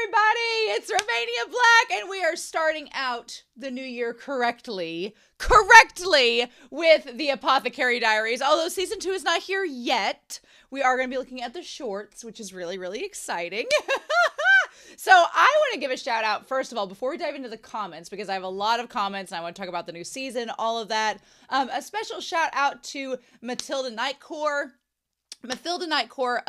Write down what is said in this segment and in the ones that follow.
everybody! It's Romania Black, and we are starting out the new year correctly with the Apothecary Diaries. Although season 2 is not here yet, we are going to be looking at the shorts, which is really, really exciting. So I want to give a shout out, first of all, before we dive into the comments, because I have a lot of comments and I want to talk about the new season, all of that. A special shout out to Matilda Nightcore. Matilda Nightcore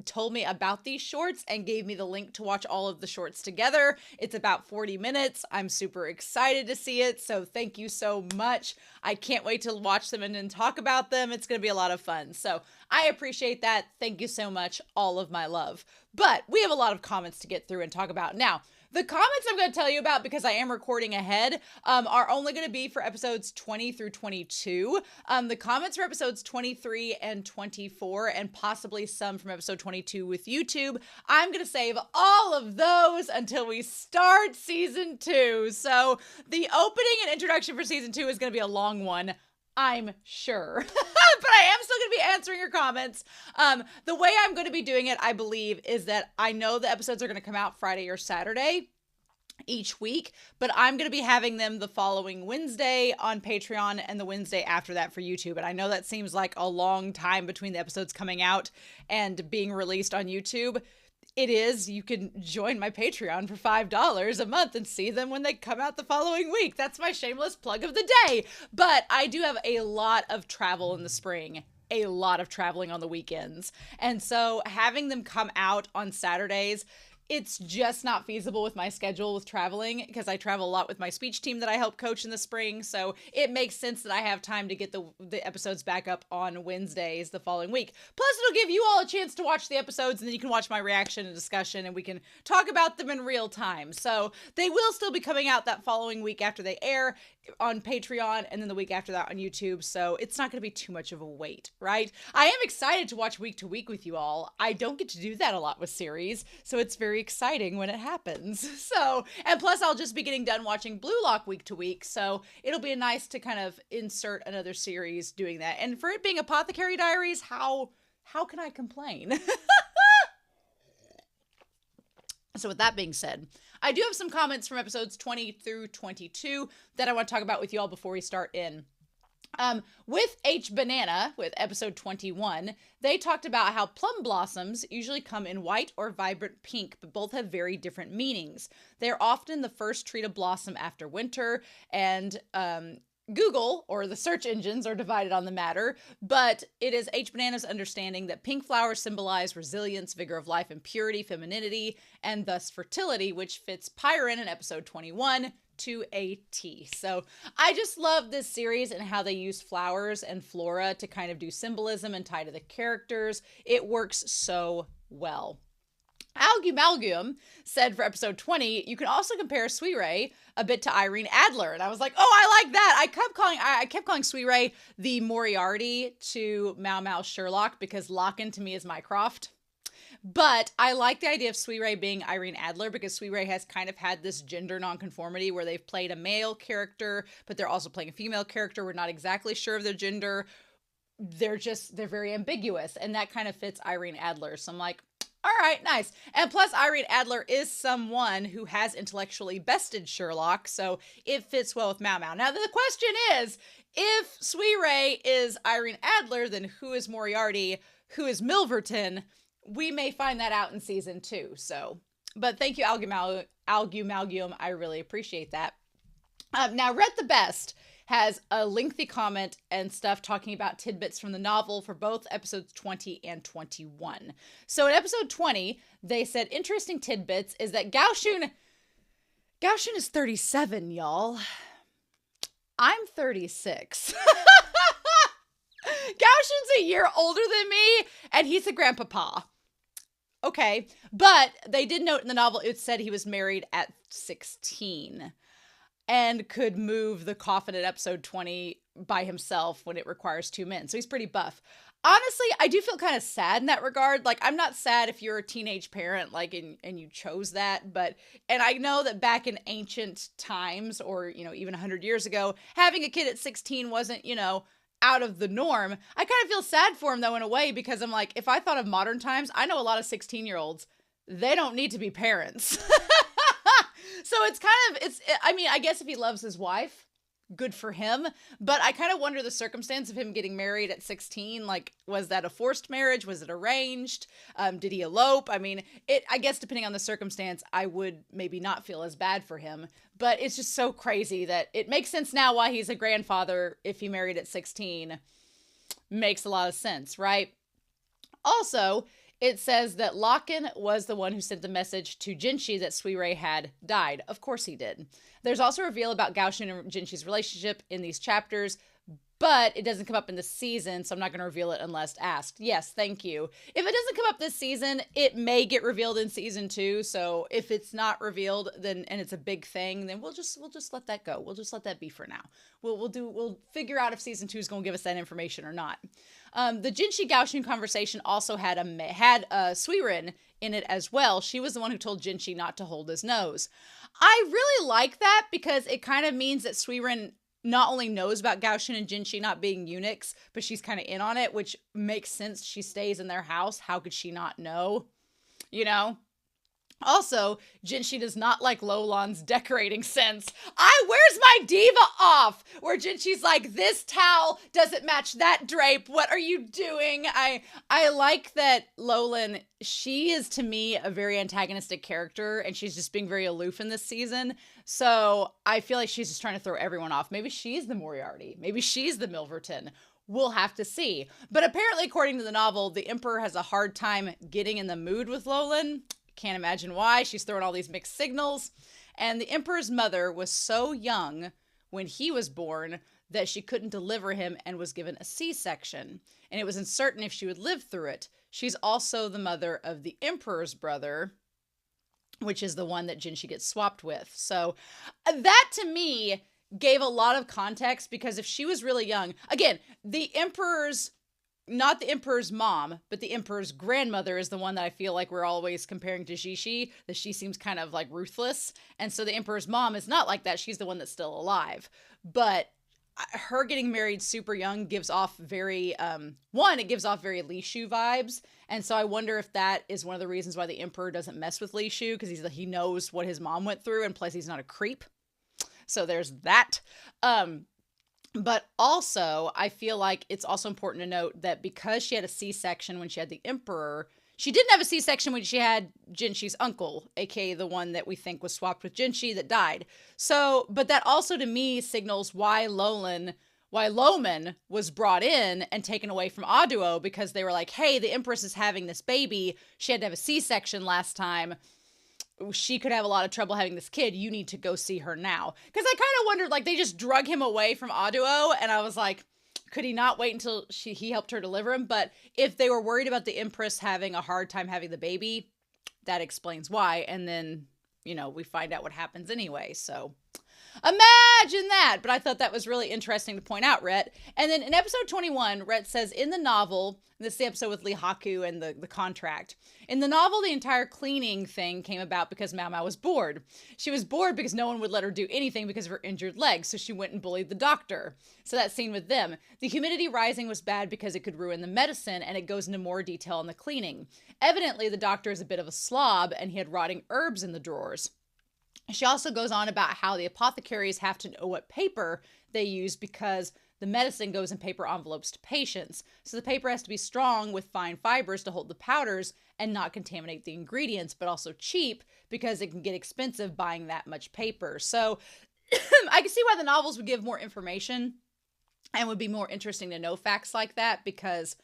told me about these shorts and gave me the link to watch all of the shorts together. It's about 40 minutes. I'm super excited to see it, so thank you so much. I can't wait to watch them and then talk about them. It's going to be a lot of fun. So I appreciate that. Thank you so much. All of my love. But we have a lot of comments to get through and talk about. Now, the comments I'm going to tell you about, because I am recording ahead, are only going to be for episodes 20 through 22. The comments for episodes 23 and 24, and possibly some from episode 22 with YouTube, I'm going to save all of those until we start season 2. So the opening and introduction for season 2 is going to be a long one, I'm sure. But I am still going to be answering your comments. The way I'm going to be doing it, I believe, is that I know the episodes are going to come out Friday or Saturday each week, but I'm going to be having them the following Wednesday on Patreon and the Wednesday after that for YouTube. And I know that seems like a long time between the episodes coming out and being released on YouTube. It is. You can join my Patreon for $5 a month and see them when they come out the following week. That's my shameless plug of the day. But I do have a lot of travel in the spring, a lot of traveling on the weekends. And so having them come out on Saturdays, it's just not feasible with my schedule with traveling, because I travel a lot with my speech team that I help coach in the spring. So it makes sense that I have time to get the episodes back up on Wednesdays the following week. Plus, it'll give you all a chance to watch the episodes, and then you can watch my reaction and discussion, and we can talk about them in real time. So they will still be coming out that following week after they air on Patreon, and then the week after that on YouTube. So it's not going to be too much of a wait, right? I am excited to watch week to week with you all. I don't get to do that a lot with series, so it's very exciting when it happens. So, and plus I'll just be getting done watching Blue Lock week to week, so it'll be nice to kind of insert another series doing that. And for it being Apothecary Diaries, how can I complain? So with that being said, I do have some comments from episodes 20 through 22 that I want to talk about with you all before we start in. With H Banana, with episode 21, they talked about how plum blossoms usually come in white or vibrant pink, but both have very different meanings. They're often the first tree to blossom after winter, and Google, or the search engines, are divided on the matter, but it is H Banana's understanding that pink flowers symbolize resilience, vigor of life, and purity, femininity, and thus fertility, which fits Pyron in episode 21 to a T. So I just love this series and how they use flowers and flora to kind of do symbolism and tie to the characters. It works so well. Malgum said for episode 20, you can also compare Suirei a bit to Irene Adler. And I was like, oh, I like that. I kept calling Suirei the Moriarty to MaoMao Sherlock, because Locken to me is Mycroft. But I like the idea of Suirei being Irene Adler, because Suirei has kind of had this gender nonconformity where they've played a male character, but they're also playing a female character. We're not exactly sure of their gender. They're very ambiguous. And that kind of fits Irene Adler. So I'm like, all right, nice. And plus, Irene Adler is someone who has intellectually bested Sherlock, so it fits well with MaoMao. Now, the question is, if Suirei is Irene Adler, then who is Moriarty? Who is Milverton? We may find that out in season 2. So, but thank you, Malgum. I really appreciate that. Now, Read the Best has a lengthy comment and stuff talking about tidbits from the novel for both episodes 20 and 21. So in episode 20, they said interesting tidbits is that Gaoshun is 37, y'all. I'm 36. Gaoshun's a year older than me, and he's a grandpapa. Okay, but they did note in the novel it said he was married at 16. And could move the coffin at episode 20 by himself when it requires 2 men. So he's pretty buff. Honestly, I do feel kind of sad in that regard. Like, I'm not sad if you're a teenage parent, like, and you chose that, and I know that back in ancient times, or, even 100 years ago, having a kid at 16 wasn't, out of the norm. I kind of feel sad for him, though, in a way, because I'm like, if I thought of modern times, I know a lot of 16-year-olds they don't need to be parents. So it's I mean, I guess if he loves his wife, good for him. But I kind of wonder the circumstance of him getting married at 16. Like, was that a forced marriage? Was it arranged? Did he elope? I mean, I guess depending on the circumstance, I would maybe not feel as bad for him. But it's just so crazy that it makes sense now why he's a grandfather if he married at 16. Makes a lot of sense, right? Also, it says that Locken was the one who sent the message to Jinshi that Suirei had died. Of course he did. There's also a reveal about Gaoshin and Jinshi's relationship in these chapters, but it doesn't come up in the season, so I'm not going to reveal it unless asked. Yes, thank you. If it doesn't come up this season, it may get revealed in season 2, so if it's not revealed then and it's a big thing, then we'll just let that go. We'll just let that be for now. We'll figure out if season 2 is going to give us that information or not. The Jinshi Gaoshin conversation also had Suiren in it as well. She was the one who told Jinshi not to hold his nose. I really like that because it kind of means that Suiren not only knows about Gaoshin and Jinshi not being eunuchs, but she's kind of in on it, which makes sense. She stays in their house. How could she not know? You know? Also, Jinshi does not like Lolan's decorating sense. Where's my diva off? Where Jinshi's like, this towel doesn't match that drape. What are you doing? I like that Lolan, she is to me a very antagonistic character and she's just being very aloof in this season. So I feel like she's just trying to throw everyone off. Maybe she's the Moriarty. Maybe she's the Milverton. We'll have to see. But apparently, according to the novel, the Emperor has a hard time getting in the mood with Lolan. Can't imagine why. She's throwing all these mixed signals. And the Emperor's mother was so young when he was born that she couldn't deliver him and was given a C-section. And it was uncertain if she would live through it. She's also the mother of the Emperor's brother, which is the one that Jinshi gets swapped with. So that to me gave a lot of context because if she was really young, again, not the Emperor's mom, but the Emperor's grandmother is the one that I feel like we're always comparing to Jishi, that she seems kind of like ruthless. And so the Emperor's mom is not like that. She's the one that's still alive. But her getting married super young gives off very, it gives off very Li Shu vibes. And so I wonder if that is one of the reasons why the Emperor doesn't mess with Li Shu, because he knows what his mom went through, and plus he's not a creep. So there's that. But also, I feel like it's also important to note that because she had a C-section when she had the Emperor, she didn't have a C-section when she had Jinshi's uncle, aka the one that we think was swapped with Jinshi that died. So, but that also to me signals why Loman was brought in and taken away from Aduo, because they were like, hey, the Empress is having this baby. She had to have a C-section last time. She could have a lot of trouble having this kid. You need to go see her now. Because I kind of wondered, like, they just drug him away from Aduo, and I was like, could he not wait until he helped her deliver him? But if they were worried about the Empress having a hard time having the baby, that explains why. And then, we find out what happens anyway. So imagine that. But I thought that was really interesting to point out, Rhett. And then in episode 21, Rhett says in the novel, this is the episode with Lee Haku and the contract. In the novel, the entire cleaning thing came about because MaoMao was bored. She was bored because no one would let her do anything because of her injured leg, so she went and bullied the doctor. So that scene with them. The humidity rising was bad because it could ruin the medicine, and it goes into more detail on the cleaning. Evidently, the doctor is a bit of a slob, and he had rotting herbs in the drawers. She also goes on about how the apothecaries have to know what paper they use because the medicine goes in paper envelopes to patients. So the paper has to be strong with fine fibers to hold the powders and not contaminate the ingredients, but also cheap because it can get expensive buying that much paper. So I can see why the novels would give more information and would be more interesting to know facts like that, because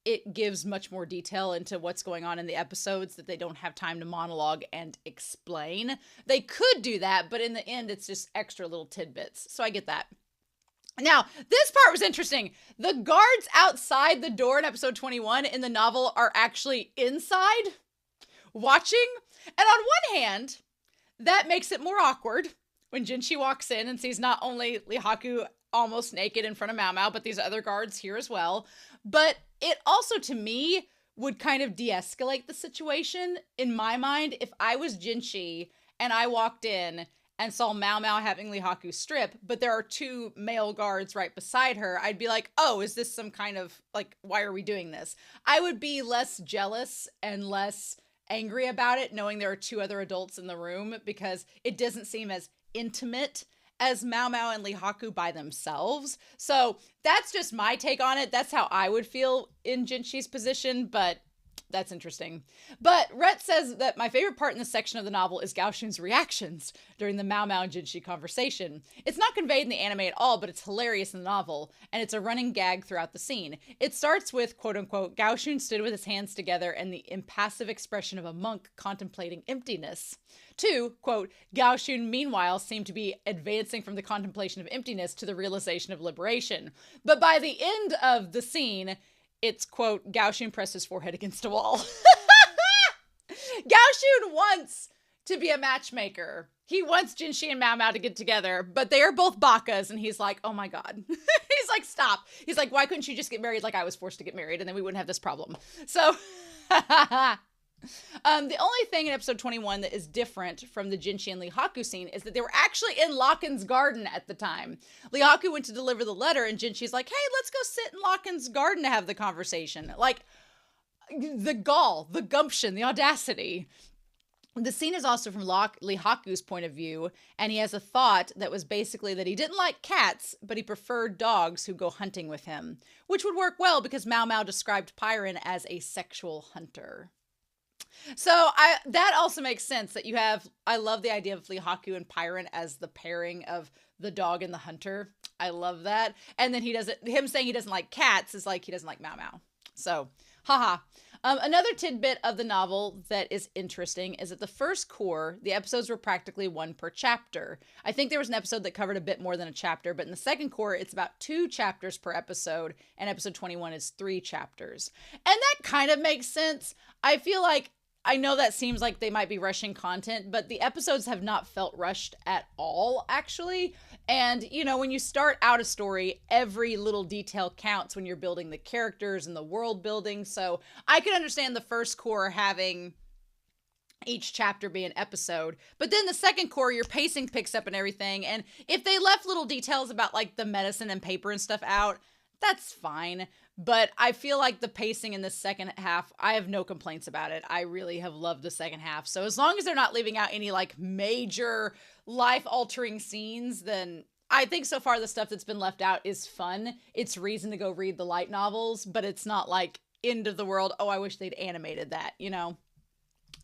it gives much more detail into what's going on in the episodes that they don't have time to monologue and explain. They could do that, but in the end, it's just extra little tidbits. So I get that. Now, this part was interesting. The guards outside the door in episode 21 in the novel are actually inside watching. And on one hand, that makes it more awkward when Jinshi walks in and sees not only Lihaku almost naked in front of MaoMao, but these other guards here as well. But it also, to me, would kind of de-escalate the situation in my mind. If I was Jinshi and I walked in and saw MaoMao having Lihaku strip, but there are two male guards right beside her, I'd be like, oh, is this some kind of, like, why are we doing this? I would be less jealous and less angry about it, knowing there are two other adults in the room, because it doesn't seem as intimate as MaoMao and Lihaku by themselves. So that's just my take on it. That's how I would feel in Jinshi's position, but that's interesting. But Rhett says that my favorite part in this section of the novel is Gao Shun's reactions during the MaoMao and Jinshi conversation. It's not conveyed in the anime at all, but it's hilarious in the novel, and it's a running gag throughout the scene. It starts with, quote-unquote, Gao Shun stood with his hands together and the impassive expression of a monk contemplating emptiness. 2, quote, Gao Shun meanwhile seemed to be advancing from the contemplation of emptiness to the realization of liberation. But by the end of the scene, it's, quote, Gao Shun pressed his forehead against a wall. Gao Shun wants to be a matchmaker. He wants Jinshi and MaoMao to get together, but they are both bakas, and he's like, oh my god. He's like, stop. He's like, why couldn't you just get married like I was forced to get married, and then we wouldn't have this problem? So, the only thing in episode 21 that is different from the Jinshi and Lihaku scene is that they were actually in Locken's garden at the time. Lihaku went to deliver the letter, and Jinshi's like, hey, let's go sit in Locken's garden to have the conversation. Like, the gall, the gumption, the audacity. The scene is also from Lihaku's point of view, and he has a thought that was basically that he didn't like cats, but he preferred dogs who go hunting with him, which would work well because MaoMao described Pyron as a sexual hunter. So that also makes sense that you have, I love the idea of Lihaku and Pyron as the pairing of the dog and the hunter. I love that. And then him saying he doesn't like cats is like he doesn't like MaoMao. So, haha. Another tidbit of the novel that is interesting is that the first core, the episodes were practically one per chapter. I think there was an episode that covered a bit more than a chapter, but in the second core, it's about 2 chapters per episode, and episode 21 is 3 chapters. And that kind of makes sense. I feel like, I know that seems like they might be rushing content, but the episodes have not felt rushed at all, actually. And, you know, when you start out a story, every little detail counts when you're building the characters and the world building. So I can understand the first core having each chapter be an episode. But then the second core, your pacing picks up and everything. And if they left little details about like the medicine and paper and stuff out, that's fine. But I feel like the pacing in the second half, I have no complaints about it. I really have loved the second half. So as long as they're not leaving out any like major life-altering scenes, then I think so far the stuff that's been left out is fun. It's reason to go read the light novels, but it's not like end of the world, oh, I wish they'd animated that, you know?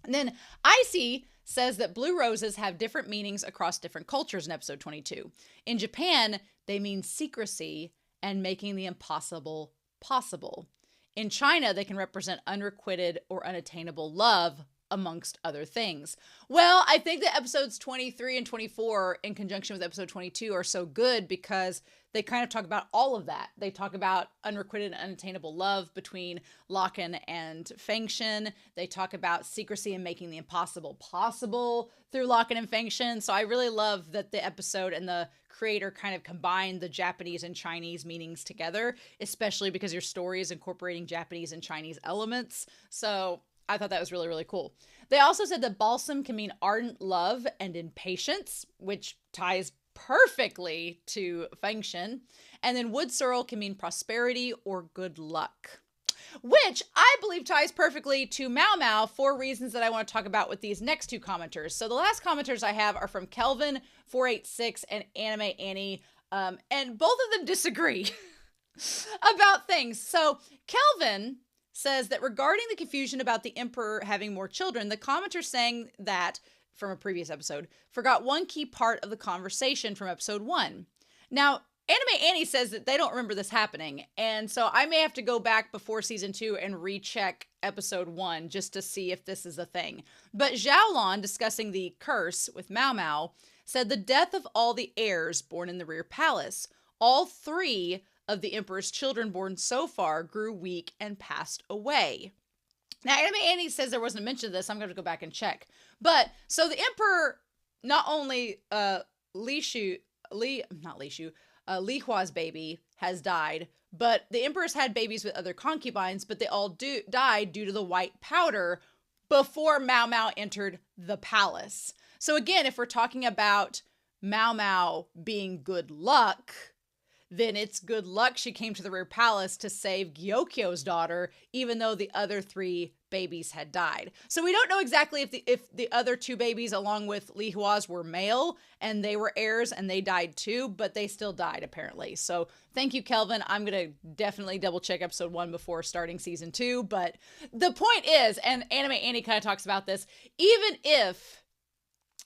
And then Icy says that blue roses have different meanings across different cultures in episode 22. In Japan, they mean secrecy and making the impossible possible. In China, they can represent unrequited or unattainable love, amongst other things. Well, I think that episodes 23 and 24 in conjunction with episode 22 are so good because they kind of talk about all of that. They talk about unrequited and unattainable love between Locken and Fengshen. They talk about secrecy and making the impossible possible through Locken and Fengshen. So I really love that the episode and the creator kind of combined the Japanese and Chinese meanings together, especially because your story is incorporating Japanese and Chinese elements. So I thought that was really, really cool. They also said that balsam can mean ardent love and impatience, which ties perfectly to Fengshen. And then wood sorrel can mean prosperity or good luck, which I believe ties perfectly to MaoMao for reasons that I want to talk about with these next 2 commenters. So the last commenters I have are from Kelvin486 and Anime Annie, and both of them disagree about things. So Kelvin says that regarding the confusion about the emperor having more children, the commenter saying that, from a previous episode, forgot one key part of the conversation from episode 1. Now, Anime Annie says that they don't remember this happening, and so I may have to go back before season 2 and recheck episode 1 just to see if this is a thing. But Xiaolon, discussing the curse with MaoMao, said the death of all the heirs born in the rear palace. All 3 of the emperor's children born so far grew weak and passed away. Now, Anime Annie says there wasn't a mention of this. I'm going to go back and check. But, so the emperor, not only Li Hua's baby has died, but the emperor's had babies with other concubines, but they all died due to the white powder before MaoMao entered the palace. So again, if we're talking about MaoMao being good luck, then it's good luck she came to the rear palace to save Gyokyo's daughter, even though the other 3 babies had died. So we don't know exactly if the other two babies along with Li Hua's were male and they were heirs and they died too, but they still died apparently. So thank you, Kelvin. I'm going to definitely double check episode 1 before starting season 2. But the point is, and Anime Annie kind of talks about this, even if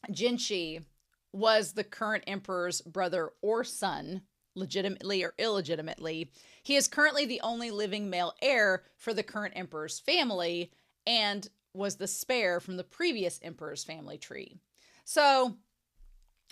Jinshi was the current emperor's brother or son, legitimately or illegitimately, he is currently the only living male heir for the current emperor's family and was the spare from the previous emperor's family tree. So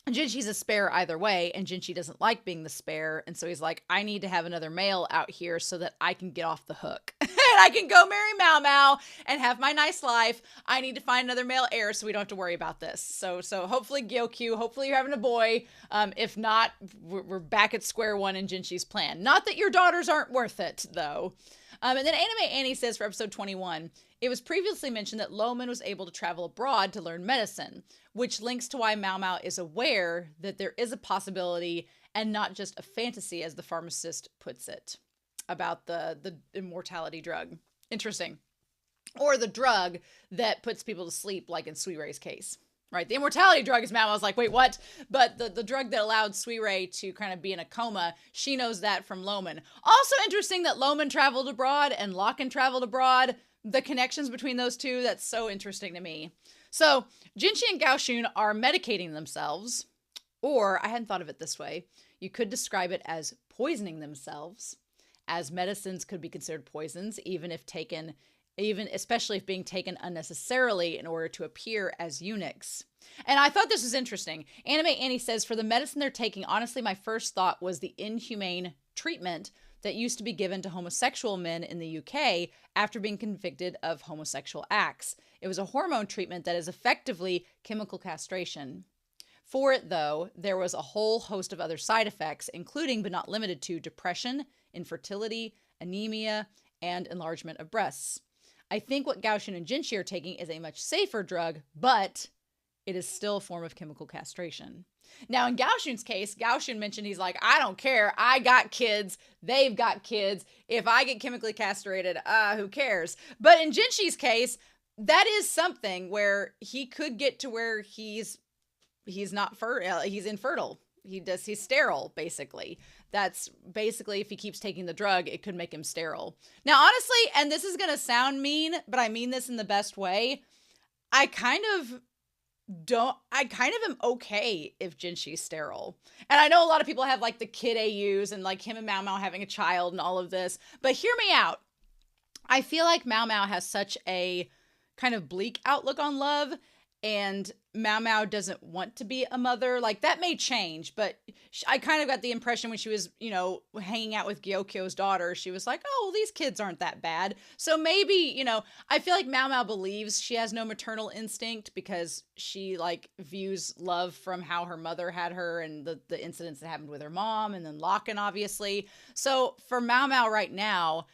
Jinshi's a spare either way, and Jinshi doesn't like being the spare, and so he's like, I need to have another male out here so that I can get off the hook. And I can go marry MaoMao and have my nice life. I need to find another male heir so we don't have to worry about this. So hopefully Gyokyu, hopefully you're having a boy. If not, we're back at square one in Jinshi's plan. Not that your daughters aren't worth it, though. And then Anime Annie says for episode 21, it was previously mentioned that Loman was able to travel abroad to learn medicine, which links to why MaoMao is aware that there is a possibility and not just a fantasy, as the pharmacist puts it, about the immortality drug. Interesting. Or the drug that puts people to sleep, like in Suirei's case. Right, the immortality drug is MaoMao's like, wait, what? But the drug that allowed Suirei to kind of be in a coma, she knows that from Loman. Also interesting that Loman traveled abroad and Locken traveled abroad. The connections between those two, that's so interesting to me. So Jinshi and Gaoshun are medicating themselves, or I hadn't thought of it this way. You could describe it as poisoning themselves, as medicines could be considered poisons, especially if being taken unnecessarily in order to appear as eunuchs. And I thought this was interesting. Anime Annie says, for the medicine they're taking, honestly, my first thought was the inhumane treatment that used to be given to homosexual men in the UK after being convicted of homosexual acts. It was a hormone treatment that is effectively chemical castration. For it, though, there was a whole host of other side effects, including but not limited to depression, infertility, anemia, and enlargement of breasts. I think what Gaoshun and Jinshi are taking is a much safer drug, but it is still a form of chemical castration. Now, in Gaoshun's case, Gaoshun mentioned he's like, I don't care. I got kids. They've got kids. If I get chemically castrated, who cares? But in Jinshi's case, that is something where he could get to where he's not fertile. He's infertile. He's sterile, basically. That's basically, if he keeps taking the drug, it could make him sterile. Now, honestly, and this is going to sound mean, but I mean this in the best way, I kind of am okay if Jinshi's sterile. And I know a lot of people have like the kid AUs and like him and MaoMao having a child and all of this, but hear me out. I feel like MaoMao has such a kind of bleak outlook on love, and MaoMao doesn't want to be a mother. Like, that may change, but I kind of got the impression when she was, hanging out with Gyokyo's daughter, she was like, oh, well, these kids aren't that bad. So maybe, I feel like MaoMao believes she has no maternal instinct because she, like, views love from how her mother had her and the incidents that happened with her mom and then Locken, obviously. So for MaoMao right now,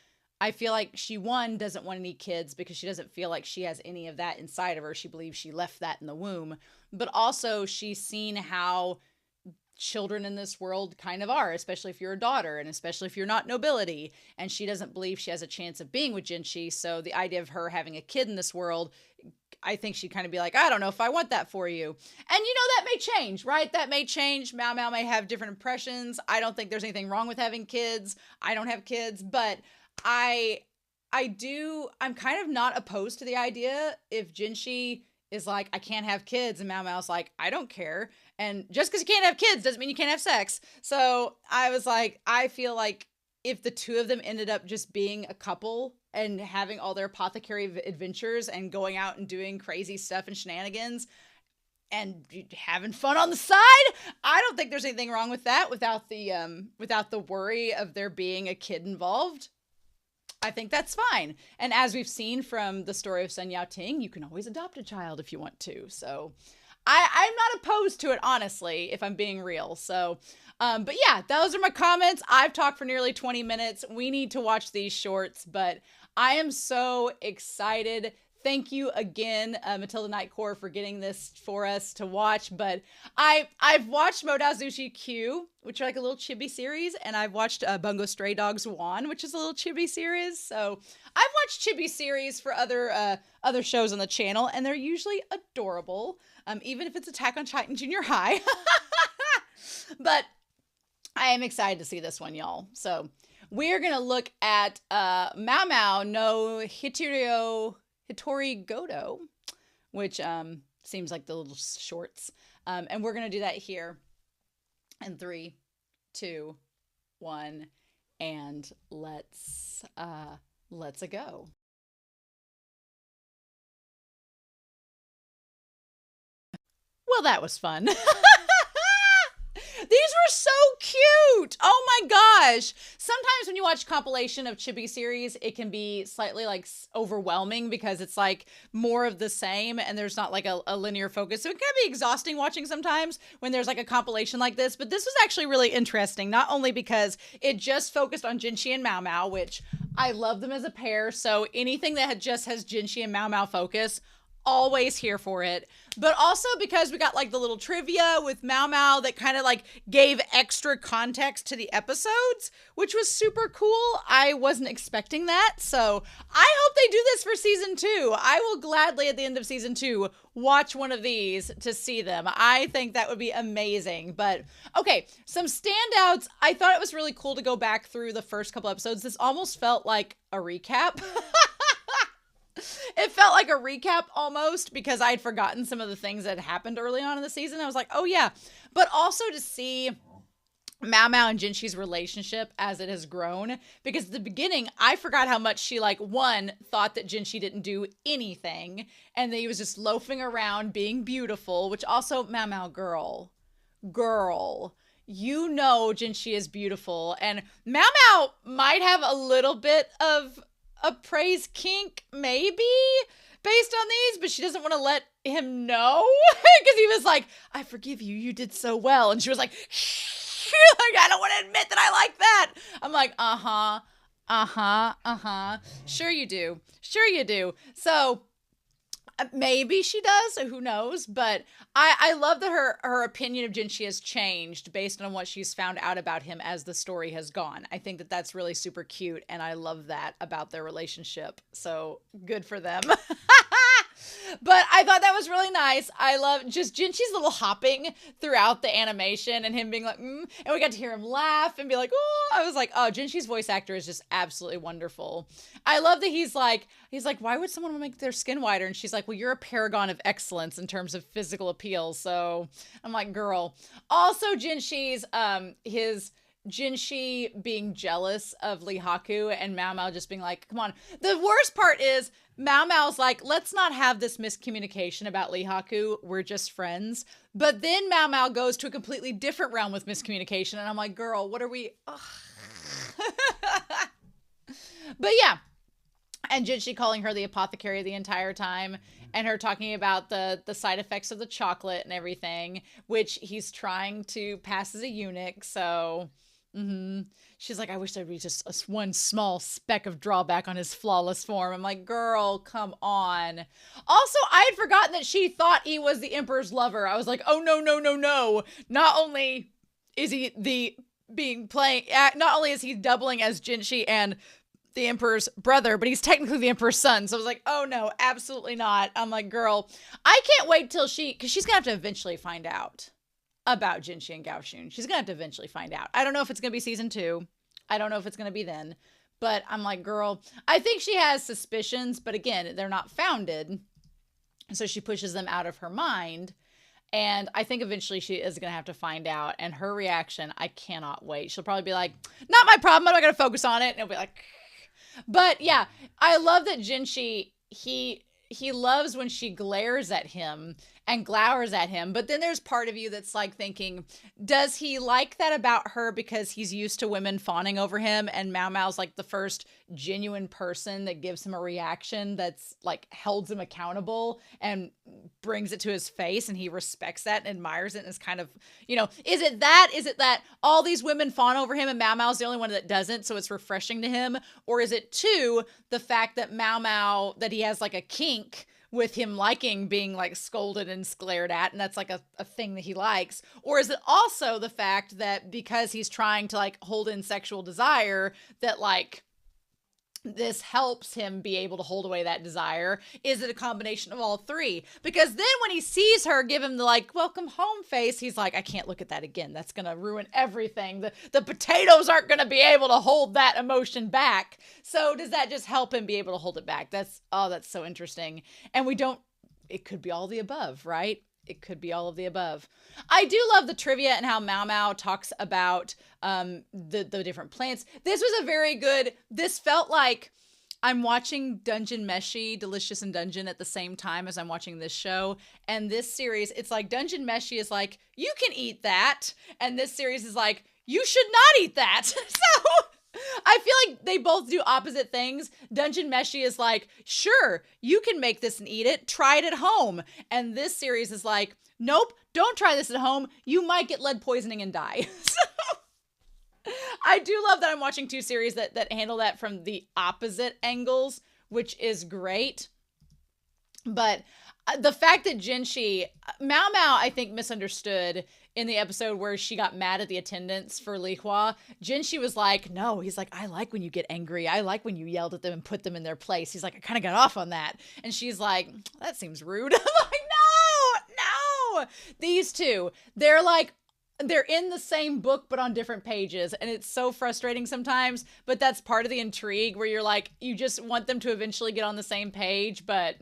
I feel like she, one, doesn't want any kids because she doesn't feel like she has any of that inside of her. She believes she left that in the womb. But also she's seen how children in this world kind of are, especially if you're a daughter and especially if you're not nobility. And she doesn't believe she has a chance of being with Jinshi. So the idea of her having a kid in this world, I think she'd kind of be like, I don't know if I want that for you. And that may change, right? That may change. MaoMao may have different impressions. I don't think there's anything wrong with having kids. I don't have kids, but I'm kind of not opposed to the idea if Jinshi is like, I can't have kids, and MaoMao's like, I don't care. And just because you can't have kids doesn't mean you can't have sex. So I was like, I feel like if the two of them ended up just being a couple and having all their apothecary adventures and going out and doing crazy stuff and shenanigans and having fun on the side, I don't think there's anything wrong with that without the worry of there being a kid involved. I think that's fine. And as we've seen from the story of Sun Yaoting, you can always adopt a child if you want to. So I'm not opposed to it, honestly, if I'm being real. So, but yeah, those are my comments. I've talked for nearly 20 minutes. We need to watch these shorts, but I am so excited. Thank you again, Matilda Nightcore, for getting this for us to watch. But I've watched Modazushi Q, which are like a little chibi series, and I've watched Bungo Stray Dogs 1, which is a little chibi series. So I've watched chibi series for other shows on the channel, and they're usually adorable, even if it's Attack on Titan Junior High. But I am excited to see this one, y'all. So we're gonna look at MaoMao no Hitorigoto, which seems like the little shorts. And we're going to do that here in 3, 2, 1, and let's a go. Well, that was fun. These were so cute. Oh my gosh. Sometimes when you watch compilation of chibi series, it can be slightly like overwhelming because it's like more of the same and there's not like a linear focus. So it can be exhausting watching sometimes when there's like a compilation like this. But this was actually really interesting, not only because it just focused on Jinshi and MaoMao, which I love them as a pair. So anything that just has Jinshi and MaoMao focus, always here for it, but also because we got like the little trivia with MaoMao that kind of like gave extra context to the episodes, which was super cool. I wasn't expecting that, so I hope they do this for season 2. I will gladly at the end of season 2 watch one of these to see them. I think that would be amazing. But okay, some standouts. I thought it was really cool to go back through the first couple episodes. This almost felt like a recap. It felt like a recap almost because I'd forgotten some of the things that happened early on in the season. I was like, oh yeah. But also to see MaoMao and Jinshi's relationship as it has grown. Because at the beginning, I forgot how much she one, thought that Jinshi didn't do anything. And that he was just loafing around being beautiful, which also, MaoMao, girl. You know Jinshi is beautiful. And MaoMao might have a little bit of a praise kink, maybe, based on these, but she doesn't want to let him know because he was like, I forgive you, you did so well. And she was like, I don't want to admit that I like that. I'm like, sure you do. So maybe she does, who knows, but I love that her opinion of Jinshi has changed based on what she's found out about him as the story has gone. I think that that's really super cute, and I love that about their relationship, so good for them. But I thought that was really nice. I love just Jinshi's little hopping throughout the animation and him being like, and we got to hear him laugh and be like, oh, I was like, oh, Jinshi's voice actor is just absolutely wonderful. I love that he's like, why would someone make their skin whiter? And she's like, well, you're a paragon of excellence in terms of physical appeal. So I'm like, girl. Also Jinshi's, Jinshi being jealous of Lee Haku and MaoMao just being like, come on. The worst part is MaoMao's like, let's not have this miscommunication about Lee Haku. We're just friends. But then MaoMao goes to a completely different realm with miscommunication. And I'm like, girl, what are we? But yeah. And Jinshi calling her the apothecary the entire time. And her talking about the side effects of the chocolate and everything, which he's trying to pass as a eunuch. So she's like, I wish there'd be just one small speck of drawback on his flawless form. I'm like, girl, come on. Also, I had forgotten that she thought he was the Emperor's lover. I was like, oh, no. Not only is he not only is he doubling as Jinshi and the Emperor's brother, but he's technically the Emperor's son. So I was like, oh no, absolutely not. I'm like, girl, I can't wait till because she's gonna have to eventually find out about Jinshi and Gaoshun. She's gonna have to eventually find out. I don't know if it's gonna be season 2. I don't know if it's gonna be then, but I'm like, girl, I think she has suspicions, but again, they're not founded. So she pushes them out of her mind. And I think eventually she is going to have to find out. And her reaction, I cannot wait. She'll probably be like, not my problem. I'm not going to focus on it. And it'll be like, but yeah, I love that Jinshi, he loves when she glares at him and glowers at him. But then there's part of you that's like thinking, does he like that about her because he's used to women fawning over him? And MaoMao's like the first genuine person that gives him a reaction that's like holds him accountable and brings it to his face, and he respects that and admires it and is kind of, is it that all these women fawn over him and MaoMao's the only one that doesn't, so it's refreshing to him? Or is it 2, the fact that MaoMao, that he has like a kink kink with him liking being like scolded and glared at, and that's like a thing that he likes? Or is it also the fact that because he's trying to like hold in sexual desire, that like this helps him be able to hold away that desire? Is it a combination of all three? Because then when he sees her give him the like welcome home face, he's like, I can't look at that again. That's going to ruin everything. The potatoes aren't going to be able to hold that emotion back. So does that just help him be able to hold it back? That's so interesting. And it could be all the above, right? It could be all of the above. I do love the trivia and how MaoMao talks about the different plants. This was a very good, this felt like I'm watching Dungeon Meshi, Delicious in Dungeon at the same time as I'm watching this show. And this series, it's like Dungeon Meshi is like, you can eat that. And this series is like, you should not eat that. So I feel like they both do opposite things. Dungeon Meshi is like, sure, you can make this and eat it. Try it at home. And this series is like, nope, don't try this at home. You might get lead poisoning and die. So I do love that I'm watching two series that handle that from the opposite angles, which is great. But the fact that Jinshi, MaoMao, I think, misunderstood in the episode where she got mad at the attendants for Li Hua. Jinshi was like, no, he's like, I like when you get angry. I like when you yelled at them and put them in their place. He's like, I kind of got off on that. And she's like, that seems rude. I'm like, no. These two, they're in the same book, but on different pages. And it's so frustrating sometimes, but that's part of the intrigue where you're like, you just want them to eventually get on the same page. But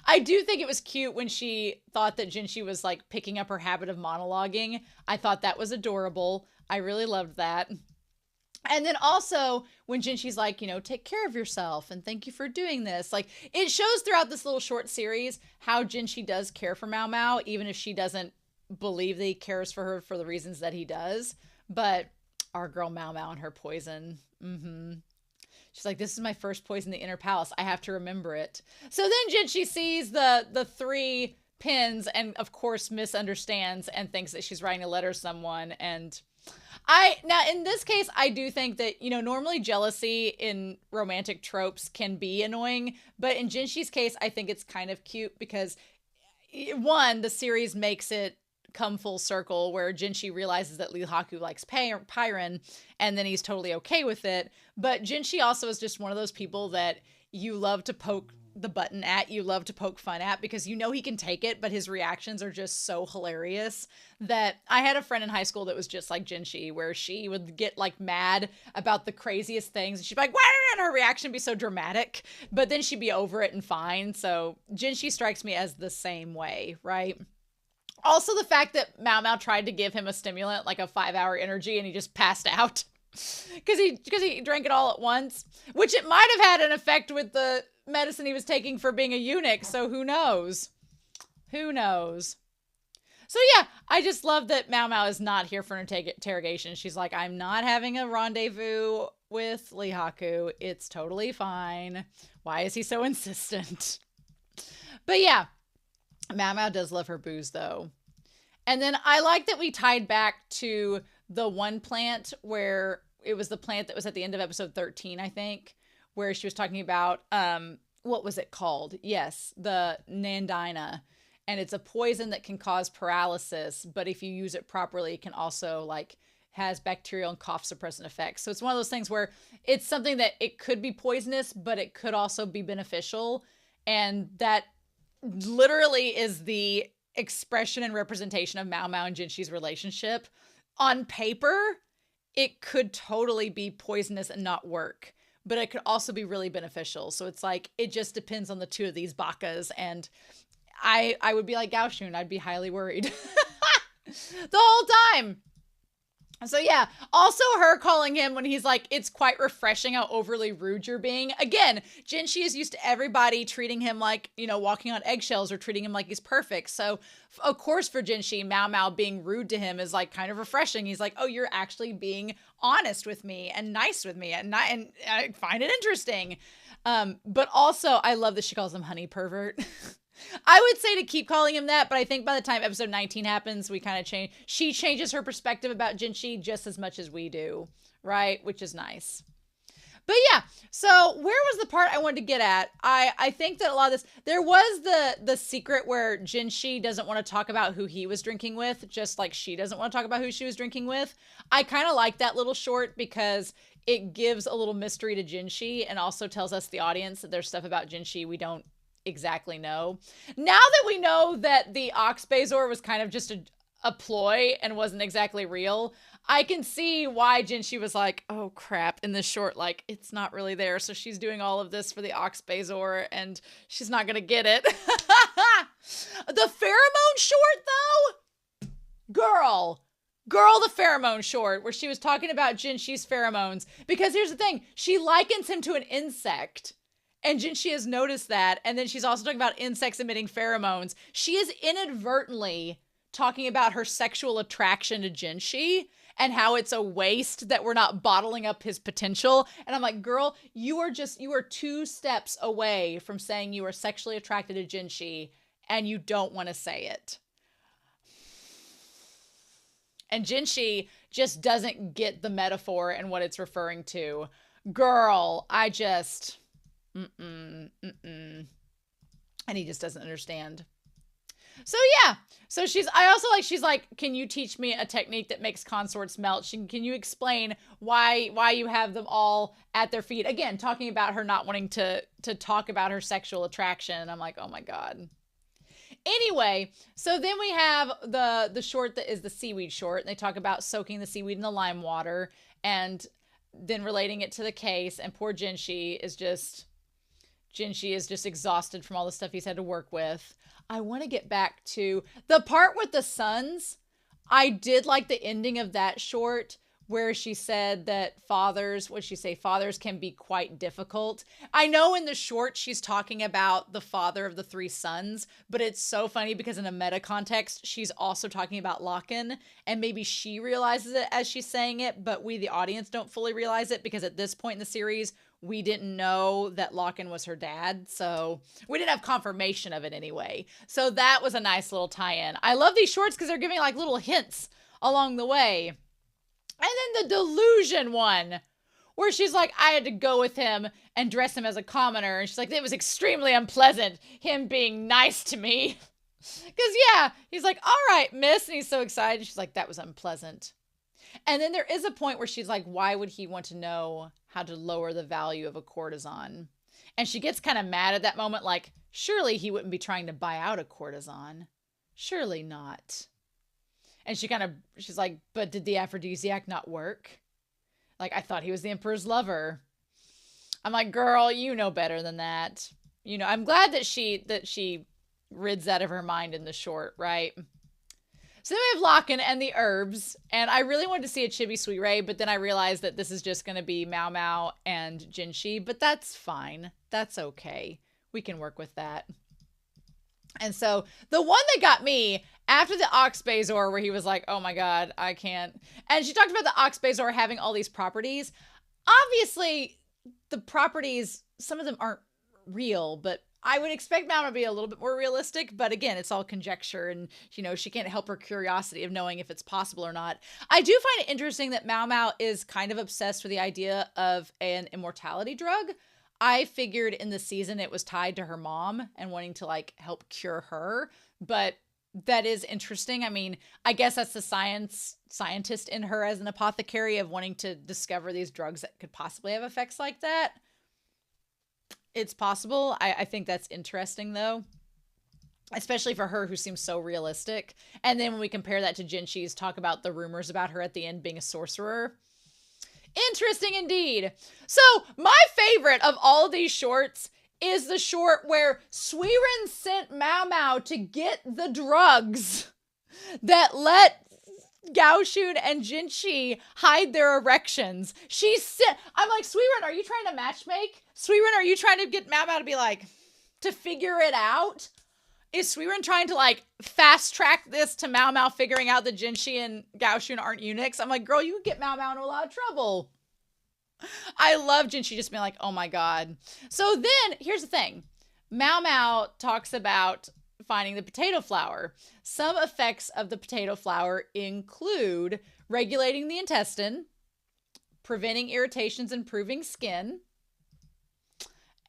I do think it was cute when she thought that Jinshi was like picking up her habit of monologuing. I thought that was adorable. I really loved that. And then also when Jinshi's like, take care of yourself and thank you for doing this. Like, it shows throughout this little short series how Jinshi does care for MaoMao, even if she doesn't believe that he cares for her for the reasons that he does. But our girl MaoMao and her poison. She's like, this is my first poison in the inner palace. I have to remember it. So then Jinshi sees the three pins and of course misunderstands and thinks that she's writing a letter to someone. And now in this case, I do think that, normally jealousy in romantic tropes can be annoying, but in Jinshi's case, I think it's kind of cute because one, the series makes it come full circle where Jinshi realizes that Lee Haku likes Pyron and then he's totally okay with it. But Jinshi also is just one of those people that you love to poke the button at, you love to poke fun at because he can take it, but his reactions are just so hilarious that I had a friend in high school that was just like Jinshi, where she would get like mad about the craziest things and she'd be like, why did her reaction be so dramatic? But then she'd be over it and fine. So Jinshi strikes me as the same way, right? Also, the fact that MaoMao tried to give him a stimulant, like a 5-hour energy, and he just passed out because he drank it all at once, which it might have had an effect with the medicine he was taking for being a eunuch. So who knows? Who knows? So yeah, I just love that MaoMao is not here for an interrogation. She's like, I'm not having a rendezvous with Lee Haku. It's totally fine. Why is he so insistent? But yeah. MaoMao does love her booze, though. And then I like that we tied back to the one plant where it was the plant that was at the end of episode 13, I think, where she was talking about, what was it called? Yes, the Nandina. And it's a poison that can cause paralysis, but if you use it properly, it can also, has bacterial and cough suppressant effects. So it's one of those things where it's something that it could be poisonous, but it could also be beneficial. And that literally is the expression and representation of MaoMao and Jinshi's relationship. On paper, it could totally be poisonous and not work, but it could also be really beneficial. So it's like, it just depends on the two of these bakas. And I would be like Gaoshun. I'd be highly worried the whole time. So yeah, also her calling him when he's like, it's quite refreshing how overly rude you're being. Again, Jinshi is used to everybody treating him like, walking on eggshells or treating him like he's perfect. So of course for Jinshi, MaoMao being rude to him is like kind of refreshing. He's like, oh, you're actually being honest with me and nice with me and I find it interesting. But also I love that she calls him honey pervert. I would say to keep calling him that, but I think by the time episode 19 happens, we kind of change. She changes her perspective about Jinshi just as much as we do, right? Which is nice. But yeah, so where was the part I wanted to get at? I think that a lot of this, there was the secret where Jinshi doesn't want to talk about who he was drinking with, just like she doesn't want to talk about who she was drinking with. I kind of like that little short because it gives a little mystery to Jinshi and also tells us, the audience, that there's stuff about Jinshi we don't exactly know. Now that we know that the Ox Bezor was kind of just a ploy and wasn't exactly real, I can see why Jinshi was like, oh crap, in this short, like, it's not really there. So she's doing all of this for the Ox Bezor and she's not going to get it. The pheromone short, though? Girl, the pheromone short, where she was talking about Jinshi's pheromones. Because here's the thing, she likens him to an insect. And Jinshi has noticed that. And then she's also talking about insects emitting pheromones. She is inadvertently talking about her sexual attraction to Jinshi and how it's a waste that we're not bottling up his potential. And I'm like, girl, you are 2 steps away from saying you are sexually attracted to Jinshi and you don't want to say it. And Jinshi just doesn't get the metaphor and what it's referring to. Girl, I just, and he just doesn't understand. So yeah, so she's like, can you teach me a technique that makes consorts melt? Can you explain why you have them all at their feet? Again, talking about her not wanting to talk about her sexual attraction. And I'm like, oh my God. Anyway, so then we have the short that is the seaweed short. And they talk about soaking the seaweed in the lime water and then relating it to the case. And poor Jinshi is just exhausted from all the stuff he's had to work with. I want to get back to the part with the sons. I did like the ending of that short where she said that fathers can be quite difficult. I know in the short she's talking about the father of the 3 sons, but it's so funny because in a meta context, she's also talking about Locken, and maybe she realizes it as she's saying it, but we, the audience, don't fully realize it because at this point in the series, we didn't know that Locken was her dad, so we didn't have confirmation of it anyway. So that was a nice little tie-in. I love these shorts because they're giving like little hints along the way. And then the delusion one, where she's like, I had to go with him and dress him as a commoner. And she's like, it was extremely unpleasant, him being nice to me. Because, yeah, he's like, all right, miss. And he's so excited. She's like, that was unpleasant. And then there is a point where she's like, why would he want to know how to lower the value of a courtesan? And she gets kind of mad at that moment, like, surely he wouldn't be trying to buy out a courtesan. Surely not. And she's like, but did the aphrodisiac not work? Like, I thought he was the emperor's lover. I'm like, girl, you know better than that. You know, I'm glad that she rids that of her mind in the short, right? So then we have Locken and the herbs, and I really wanted to see a chibi sweet ray, but then I realized that this is just going to be MaoMao and Jinshi, but that's fine. That's okay. We can work with that. And so the one that got me after the Ox Bezor, where he was like, oh my God, I can't. And she talked about the Ox Bezor having all these properties. Obviously, the properties, some of them aren't real, but I would expect Mao to be a little bit more realistic. But again, it's all conjecture. And, you know, she can't help her curiosity of knowing if it's possible or not. I do find it interesting that MaoMao is kind of obsessed with the idea of an immortality drug. I figured in the season it was tied to her mom and wanting to like help cure her, but that is interesting. I mean, I guess that's the scientist in her as an apothecary of wanting to discover these drugs that could possibly have effects like that. It's possible. I think that's interesting though, especially for her who seems so realistic. And then when we compare that to Jinshi's talk about the rumors about her at the end being a sorcerer. Interesting indeed. So my favorite of all of these shorts is the short where Suiren sent MaoMao to get the drugs that let Gaoshun and Jinshi hide their erections. I'm like, Suiren, are you trying to matchmake? Suiren, are you trying to get MaoMao to be like, to figure it out? Is Suiren trying to like fast track this to MaoMao figuring out that Jinshi and Gaoshun aren't eunuchs? I'm like, girl, you could get MaoMao in a lot of trouble. I love Jinshi just being like, oh my God. So then here's the thing. MaoMao talks about finding the potato flower. Some effects of the potato flower include regulating the intestine, preventing irritations, improving skin,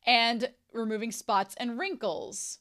and removing spots and wrinkles.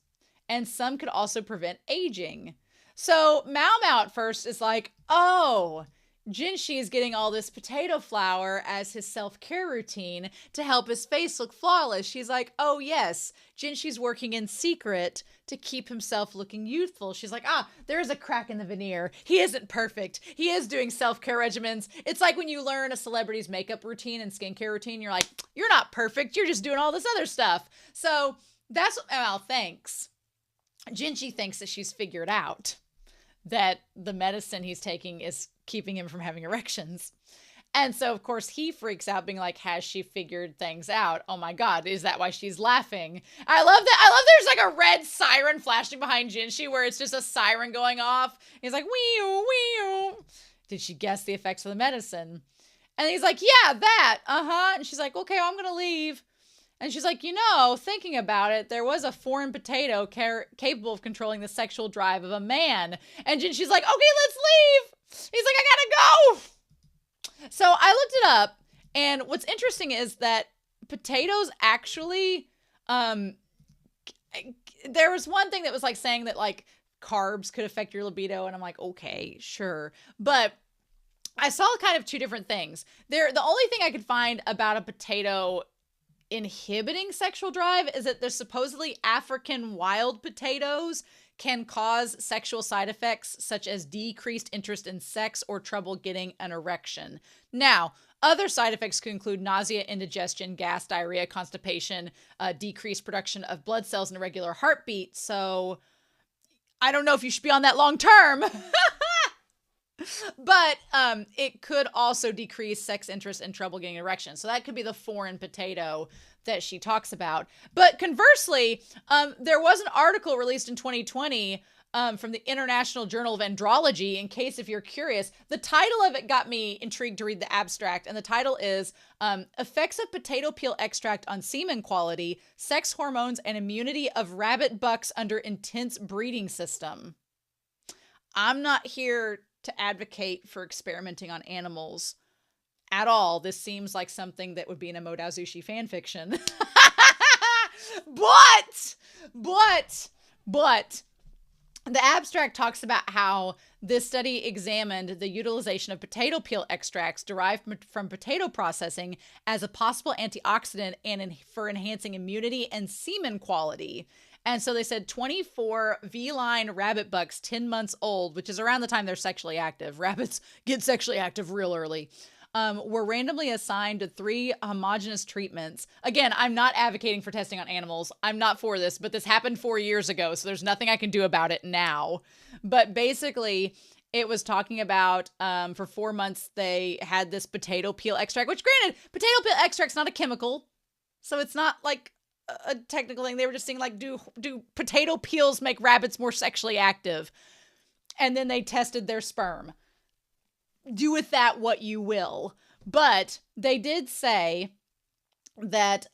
And some could also prevent aging. So MaoMao at first is like, oh, Jinshi is getting all this potato flour as his self-care routine to help his face look flawless. She's like, oh yes, Jinshi's working in secret to keep himself looking youthful. She's like, there is a crack in the veneer. He isn't perfect. He is doing self-care regimens. It's like when you learn a celebrity's makeup routine and skincare routine, you're like, you're not perfect. You're just doing all this other stuff. So that's what MaoMao thinks. Jinshi thinks that she's figured out that the medicine he's taking is keeping him from having erections. And so, of course, he freaks out being like, has she figured things out? Oh my God, is that why she's laughing? I love that. I love there's like a red siren flashing behind Jinshi where it's just a siren going off. He's like, wee-oo, wee-oo. Did she guess the effects of the medicine? And he's like, yeah, that. Uh-huh. And she's like, okay, well, I'm going to leave. And she's like, thinking about it, there was a foreign potato capable of controlling the sexual drive of a man. And she's like, okay, let's leave. He's like, I gotta go. So I looked it up. And what's interesting is that potatoes actually, there was one thing that was like saying that like carbs could affect your libido. And I'm like, okay, sure. But I saw kind of two different things. The only thing I could find about a potato inhibiting sexual drive is that there's supposedly African wild potatoes can cause sexual side effects such as decreased interest in sex or trouble getting an erection. Now, other side effects could include nausea, indigestion, gas, diarrhea, constipation, decreased production of blood cells, and irregular heartbeat. So I don't know if you should be on that long term. But it could also decrease sex interest and trouble getting an erection. So that could be the foreign potato that she talks about. But conversely, there was an article released in 2020 from the International Journal of Andrology, in case if you're curious. The title of it got me intrigued to read the abstract. And the title is Effects of Potato Peel Extract on Semen Quality, Sex Hormones, and Immunity of Rabbit Bucks Under Intense Breeding System. I'm not here to advocate for experimenting on animals at all. This seems like something that would be in a Modazushi fan fiction. But the abstract talks about how this study examined the utilization of potato peel extracts derived from potato processing as a possible antioxidant and for enhancing immunity and semen quality. And so they said 24 V-line rabbit bucks 10 months old, which is around the time they're sexually active. Rabbits get sexually active real early. Were randomly assigned to 3 homogeneous treatments. Again, I'm not advocating for testing on animals. I'm not for this, but this happened 4 years ago, so there's nothing I can do about it now. But basically, it was talking about for 4 months, they had this potato peel extract, which granted, potato peel extract's not a chemical, so it's not like a technical thing. They were just saying like, do potato peels make rabbits more sexually active? And then they tested their sperm. Do with that what you will. But they did say that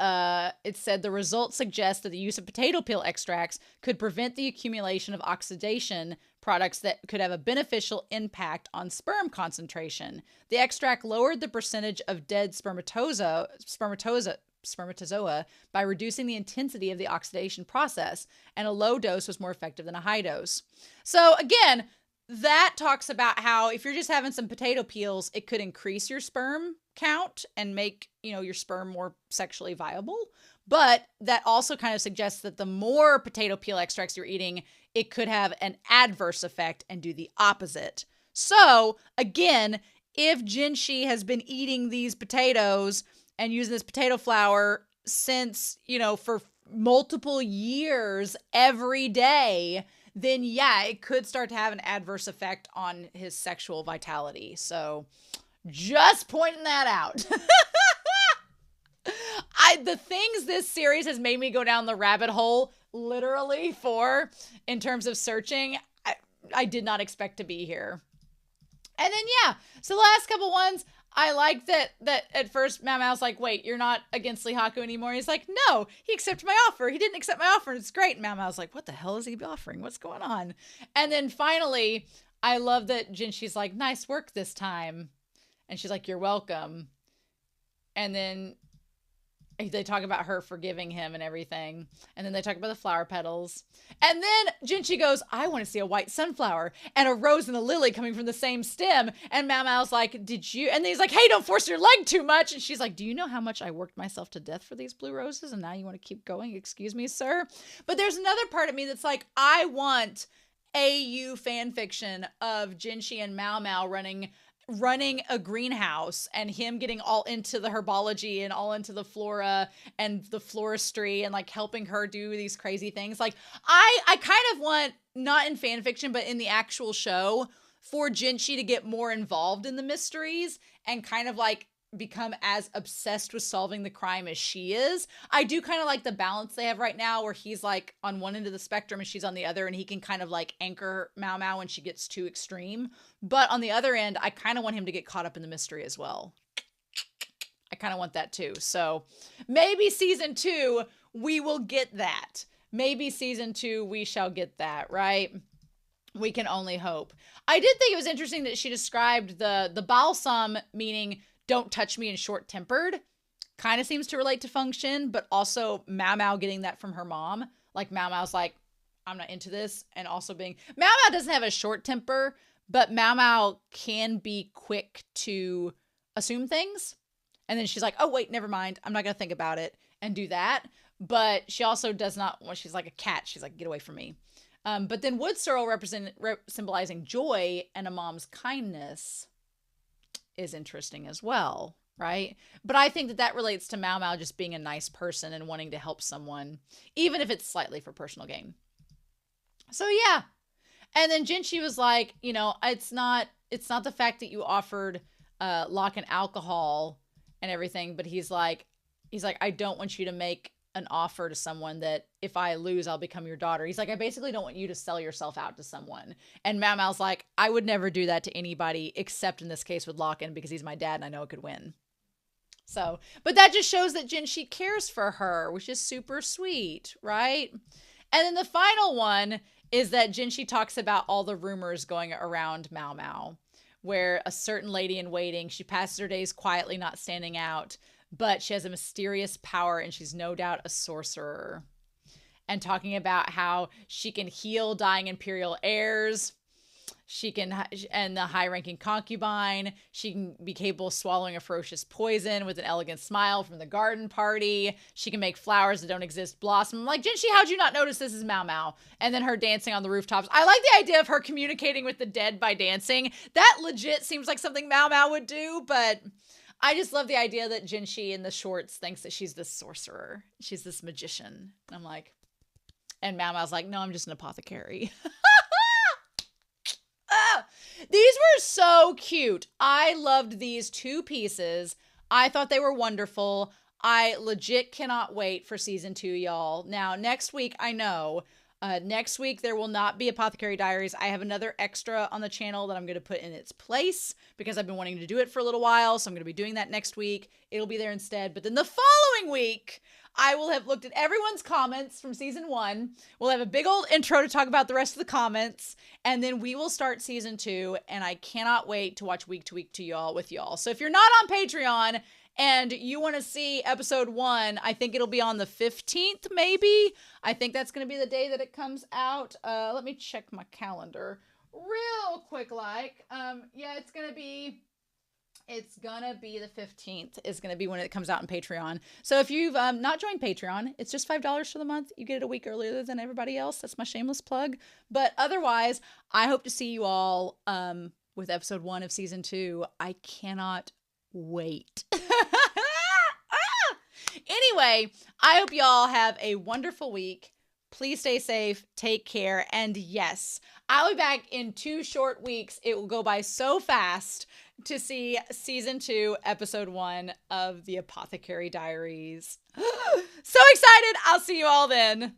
it said the results suggest that the use of potato peel extracts could prevent the accumulation of oxidation products that could have a beneficial impact on sperm concentration. The extract lowered the percentage of dead spermatozoa by reducing the intensity of the oxidation process, and a low dose was more effective than a high dose. So again, that talks about how if you're just having some potato peels, it could increase your sperm count and make, your sperm more sexually viable. But that also kind of suggests that the more potato peel extracts you're eating, it could have an adverse effect and do the opposite. So again, if Jinshi has been eating these potatoes and using this potato flour since, for multiple years every day, then yeah, it could start to have an adverse effect on his sexual vitality. So just pointing that out. The things this series has made me go down the rabbit hole literally for in terms of searching, I did not expect to be here. And then yeah, so the last couple ones, I like that at first MaoMao's like, wait, you're not against Lihaku anymore? He's like, no, he accepted my offer. He didn't accept my offer. It's great. And MaoMao's like, what the hell is he offering? What's going on? And then finally, I love that Jinshi's like, nice work this time. And she's like, you're welcome. And then they talk about her forgiving him and everything. And then they talk about the flower petals. And then Jinshi goes, I want to see a white sunflower and a rose and a lily coming from the same stem. And MaoMao's like, did you? And he's like, hey, don't force your leg too much. And she's like, do you know how much I worked myself to death for these blue roses? And now you want to keep going? Excuse me, sir. But there's another part of me that's like, I want AU fan fiction of Jinshi and MaoMao running a greenhouse and him getting all into the herbology and all into the flora and the floristry and like helping her do these crazy things. Like I kind of want, not in fan fiction, but in the actual show, for Jinshi to get more involved in the mysteries and kind of like become as obsessed with solving the crime as she is. I do kind of like the balance they have right now where he's like on one end of the spectrum and she's on the other, and he can kind of like anchor MaoMao when she gets too extreme. But on the other end, I kind of want him to get caught up in the mystery as well. I kind of want that too. So maybe season 2, we will get that. Maybe season 2, we shall get that, right? We can only hope. I did think it was interesting that she described the balsam, meaning don't touch me and short-tempered, kind of seems to relate to function, but also MaoMao getting that from her mom. Like MaoMao's like, I'm not into this. And also MaoMao doesn't have a short temper, but MaoMao can be quick to assume things. And then she's like, oh, wait, never mind. I'm not going to think about it and do that. But she also does not, when she's like a cat, she's like, get away from me. But then wood sorrel symbolizing joy and a mom's kindness is interesting as well, right? But I think that relates to MaoMao just being a nice person and wanting to help someone, even if it's slightly for personal gain. So yeah. And then Jinshi was like, you know, it's not the fact that you offered Locke and alcohol and everything, but he's like, I don't want you to make an offer to someone that if I lose, I'll become your daughter. He's like, I basically don't want you to sell yourself out to someone. And MaoMao's like, I would never do that to anybody except in this case with Locken because he's my dad and I know it could win. So, but that just shows that Jinshi cares for her, which is super sweet, right? And then the final one is that Jinshi talks about all the rumors going around MaoMao, where a certain lady in waiting, she passes her days quietly, not standing out, but she has a mysterious power and she's no doubt a sorcerer. And talking about how she can heal dying imperial heirs. She can, and the high-ranking concubine. She can be capable of swallowing a ferocious poison with an elegant smile from the garden party. She can make flowers that don't exist blossom. I'm like, Jinshi, how'd you not notice this is MaoMao? And then her dancing on the rooftops. I like the idea of her communicating with the dead by dancing. That legit seems like something MaoMao would do, but I just love the idea that Jinshi in the shorts thinks that she's this sorcerer. She's this magician. And I'm like, and MaoMao's like, no, I'm just an apothecary. These were so cute. I loved these 2 pieces. I thought they were wonderful. I legit cannot wait for season 2, y'all. Now, next week, I know, next week there will not be Apothecary Diaries. I have another extra on the channel that I'm going to put in its place because I've been wanting to do it for a little while. So I'm going to be doing that next week. It'll be there instead. But then the following week, I will have looked at everyone's comments from season 1. We'll have a big old intro to talk about the rest of the comments. And then we will start season 2. And I cannot wait to watch week to week with y'all. So if you're not on Patreon and you want to see episode 1, I think it'll be on the 15th, maybe. I think that's going to be the day that it comes out. Let me check my calendar real quick. Yeah, it's going to be the 15th is going to be when it comes out on Patreon. So if you've not joined Patreon, it's just $5 for the month. You get it a week earlier than everybody else. That's my shameless plug. But otherwise, I hope to see you all with episode 1 of season 2. I cannot wait. Anyway, I hope y'all have a wonderful week. Please stay safe, take care, and yes, I'll be back in 2 short weeks. It will go by so fast to see season 2, episode 1 of the Apothecary Diaries. So excited! I'll see you all then.